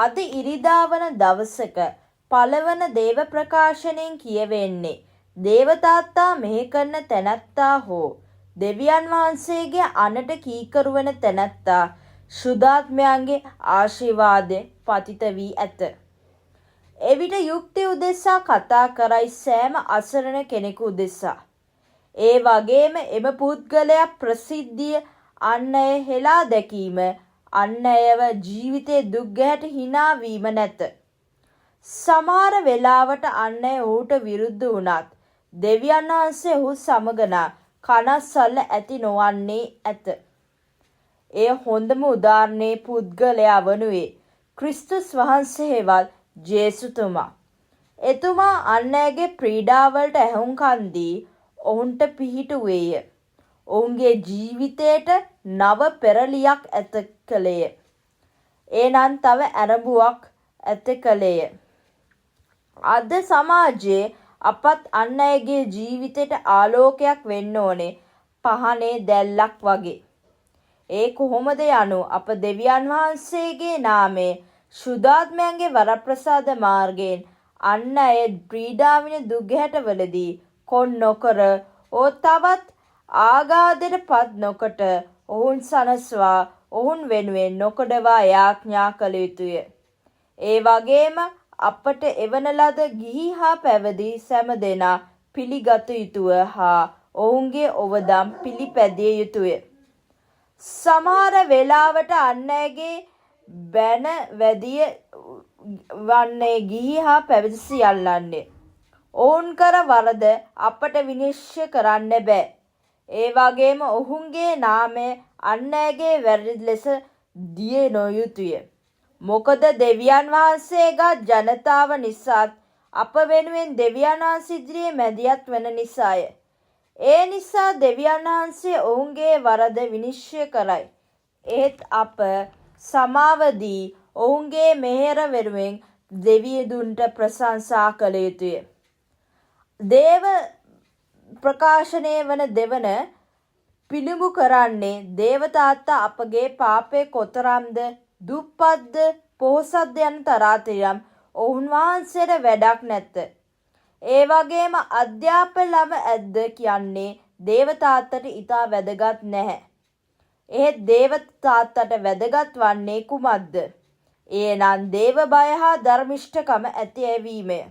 අද ඉරිදා වන දවසක පළවන දේව ප්‍රකාශනයෙන් කියවෙන්නේ දේවතාත්තා මෙහෙ කරන තැනැත්තා හෝ දෙවියන් වහන්සේගේ අනට කීකරු වන තැනැත්තා ශුද්ධාත්මයන්ගේ ආශිර්වාදය පතිත වී ඇත. එවිට යුක්ති උදෙසා කතා කරයි සෑම අසරණ කෙනෙකු උදෙසා. ඒ වගේම එම පුද්ගලයා ප්‍රසිද්ධිය අන් අය හෙලා දැකීම අන් අයව ජීවිතයේ දුක් ගැහැට හිනා වීම නැත. සමහර වෙලාවට අන් අය ඔහුට විරුද්ධ වුණත් දෙවියන් වහන්සේ ඔහු සමග කනස්සල්ල ඇති නොවන්නේ ඇත. එය හොඳම උදාහරණයේ පුද්ගලයා වනුයේ ක්‍රිස්තුස් වහන්සේවත් ජේසුතුමා. එතුමා අන් අයගේ පීඩාවලට ඇහුම්කන් දී ඔවුන්ට පිහිටුවේය. ඔවුන්ගේ ජීවිතයට නව පෙරලියක් ඇත කළේය. එනම් තව ඇරඹුවක් ඇත කළේය. අද සමාජයේ අපත් අන් අයගේ ජීවිතයට ආලෝකයක් වෙන්න ඕනේ පහනේ දැල්ලක් වගේ. ඒ කොහොමද යනු අප දෙවියන් වහන්සේගේ නාමයේ ශුද්ධාත්මයන්ගේ වරප්‍රසාද මාර්ගයෙන් අන් අය පීඩාවින දුක් ගැහැටවලදී කොන් නොකර තවත් ආඝාතයට පත් නොකොට ඔවුන් සනස්වා ඔවුන් වෙනුවෙන් නොකඩවා යාඥා කළ යුතුය. ඒ වගේම අපට එවන ලද ගිහි හා පැවිදි සෑම දෙනා පිළිගත යුතුය හා ඔවුන්ගේ ඔවදම් පිළිපැදිය යුතුය. සමහර වෙලාවට අන් අයගේ බැන වැදිය වන්නේ ගිහි හා පැවිදි සියල්ලන්නේ. ඔවුන් කර වරද අපට විනිශ්චය කරන්න බෑ. ඒ වගේම ඔවුන්ගේ නාමය අන් අයගේ වැරදි ලෙස දිය නොයුතුය. මොකද දෙවියන් වහන්සේගත් ජනතාව නිසාත් අප වෙනුවෙන් දෙවියන් වහන්සේ ඉදිරියේ මැදිහත් වන නිසාය. ඒ නිසා දෙවියන් වහන්සේ ඔවුන්ගේ වරද විනිශ්චය කරයි. ඒත් අප සමාව දී ඔවුන්ගේ මෙහෙර වෙනුවෙන් දෙවියදුන්ට ප්‍රශංසා කළ යුතුය. දේව ප්‍රකාශනය වන දෙවන පිළිඹු කරන්නේ දේවතාත්තා අපගේ පාපය කොතරම්ද දුප්පත්ද පොහොසත්ද යන තරාතිරම් ඔවුන් වහන්සේට වැඩක් නැත. ඒ වගේම අධ්‍යාපන ළම ඇද්ද කියන්නේ දේවතාත්තට ඉතා වැදගත් නැහැ. එහෙත් දේවතාත්තට වැදගත් වන්නේ කුමක්ද? එනම් දේව බය හා ධර්මිෂ්ඨකම ඇති ඇවීමය.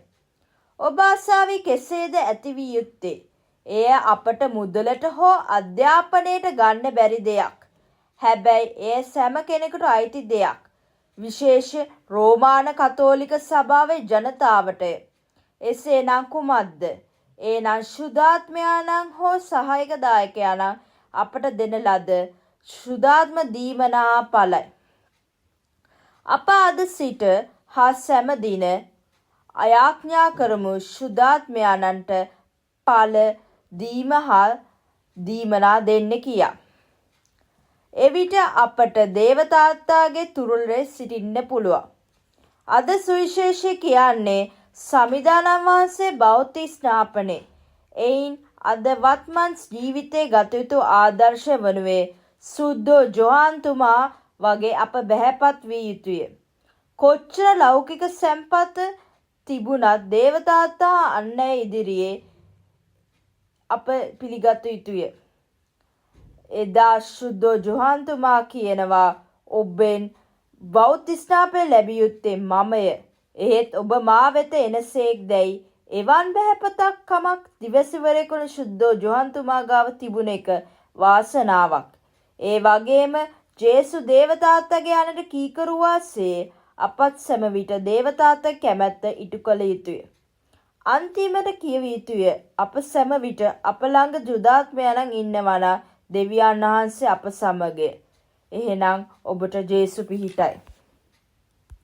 ඔබ අසාවි කෙසේද ඇති වී යුත්තේ? එය අපට මුදලට හෝ අධ්‍යාපනයට ගන්න බැරි දෙයක්. හැබැයි එය සෑම කෙනෙකුට අයිති දෙයක්. විශේෂ රෝමාන කතෝලික සභාවේ ජනතාවටය. එසේනම් කුමක්ද? එනම් ශුද්ධාත්මයාණන් හෝ සහායක දායකයාණන් අපට දෙන ලද ශුද්ධාත්ම දීමනා ඵලයි. අප අද සිට හා සෑම දින අයාඥා කරමු ශුද්ධාත්මයාණන්ට ඵල දීම හා දීමනා දෙන්න කියා. එවිට අපට දේවතාත්තාගේ තුරුලේ සිටින්න පුළුවන්. අද සුවිශේෂය කියන්නේ සමිදානම් වහන්සේ බෞද්ධ ස්නාපනේ. එයින් අද වත්මන් ජීවිතයේ ගත යුතු ආදර්ශ වනුවේ සුද්ධෝ ජොහන්තුමා වගේ අප බැහැපත් විය යුතුය. කොච්චර ලෞකික සැම්පත් තිබුණත් දේවතාත්තා අන් අය ඉදිරියේ අප පිළිගත යුතුය. එදා සුද්ධෝ ජොහන්තුමා කියනවා ඔබෙන් බෞද්ධ ස්නාපනය ලැබිය යුත්තේ මමය. එහෙත් ඔබ මා වෙත එනසේක් දැයි එවන් බැහැපතක් කමක් දිවසිවරයෙකුන සුද්ධෝ ජොහන්තුමා ගාව තිබුණ එක වාසනාවක්. ඒ වගේම ජේසු දේවතාත්තගේ අනට කීකරු වාසේ අපත් සැම විට දේවතාත්තා කැමැත්ත ඉටු කළ යුතුය. අන්තිමට කියව යුතුය අප සැම විට අප ළඟ ශුද්ධාත්මයාණන් ඉන්නවා නම් දෙවියන් වහන්සේ අප සමගය. එහෙනම් ඔබට ජේසු පිහිටයි.